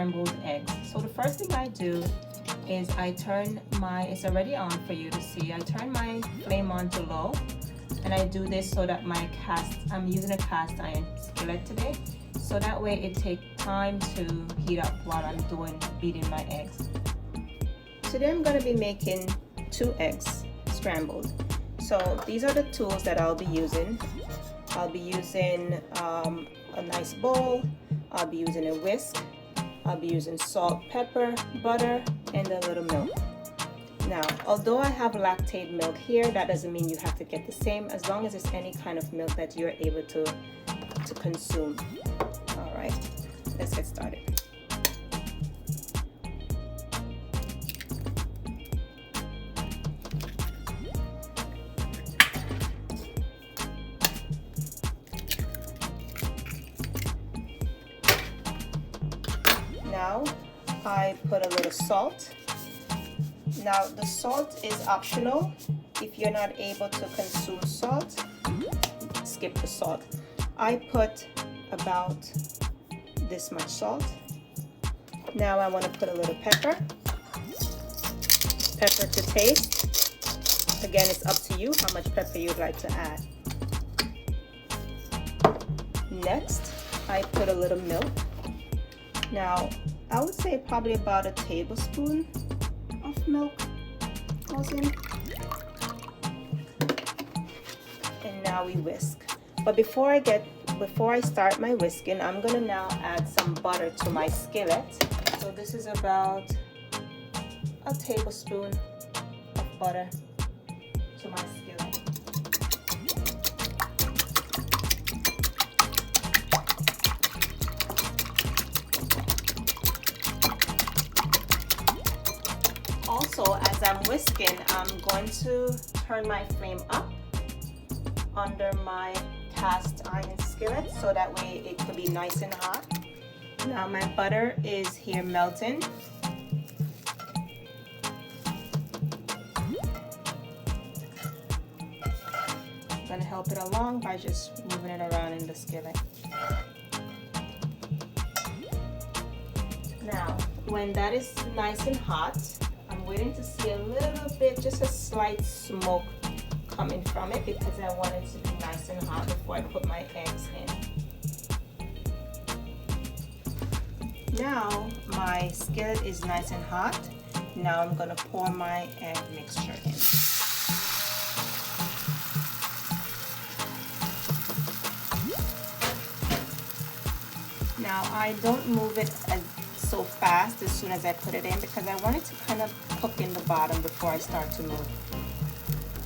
scrambled eggs. So the first thing I do is I turn it's already on for you to see. I turn my flame on to low, and I do this so that I'm using a cast iron skillet today, so that way it takes time to heat up while I'm beating my eggs. Today I'm going to be making 2 eggs scrambled. So these are the tools that I'll be using. I'll be using a nice bowl, I'll be using a whisk, I'll be using salt, pepper, butter, and a little milk. Now, although I have lactate milk here, that doesn't mean you have to get the same, as long as it's any kind of milk that you're able to consume. All right, let's get started. Now I put a little salt. Now the salt is optional. If you're not able to consume salt, skip the salt. I put about this much salt. Now I want to put a little pepper. Pepper to taste. Again, it's up to you how much pepper you'd like to add. Next, I put a little milk. Now, I would say probably about a tablespoon of milk goes in. And now we whisk. But before I start my whisking, I'm gonna now add some butter to my skillet. So this is about a tablespoon of butter to my skillet. Also, as I'm whisking, I'm going to turn my flame up under my cast iron skillet so that way it could be nice and hot. Now my butter is here melting. I'm going to help it along by just moving it around in the skillet. Now, when that is nice and hot, I'm waiting to see a little bit, just a slight smoke coming from it, because I want it to be nice and hot before I put my eggs in. Now my skillet is nice and hot. Now I'm going to pour my egg mixture in. Now I don't move it so fast as soon as I put it in, because I want it to kind of cook in the bottom before I start to move.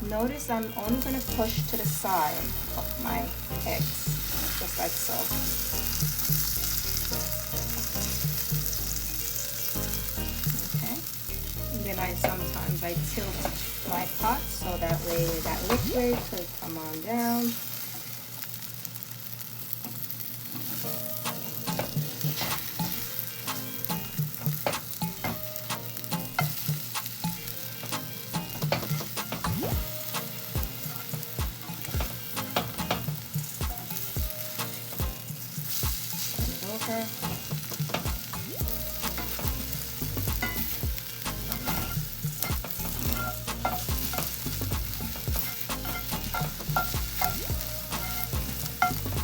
Notice I'm only going to push to the side of my eggs, just like so. Okay. And then sometimes I tilt my pot so that way that liquid could come on down.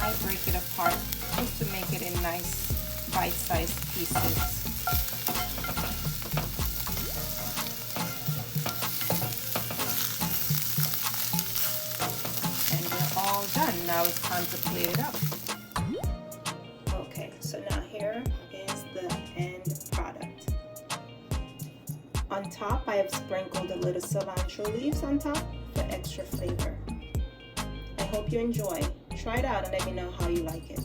I break it apart just to make it in nice bite-sized pieces. And we're all done. Now it's time to plate it up. Okay, so now here is the end product. On top, I have sprinkled a little cilantro leaves on top for extra flavor. I hope you enjoy. Try it out and let me know how you like it.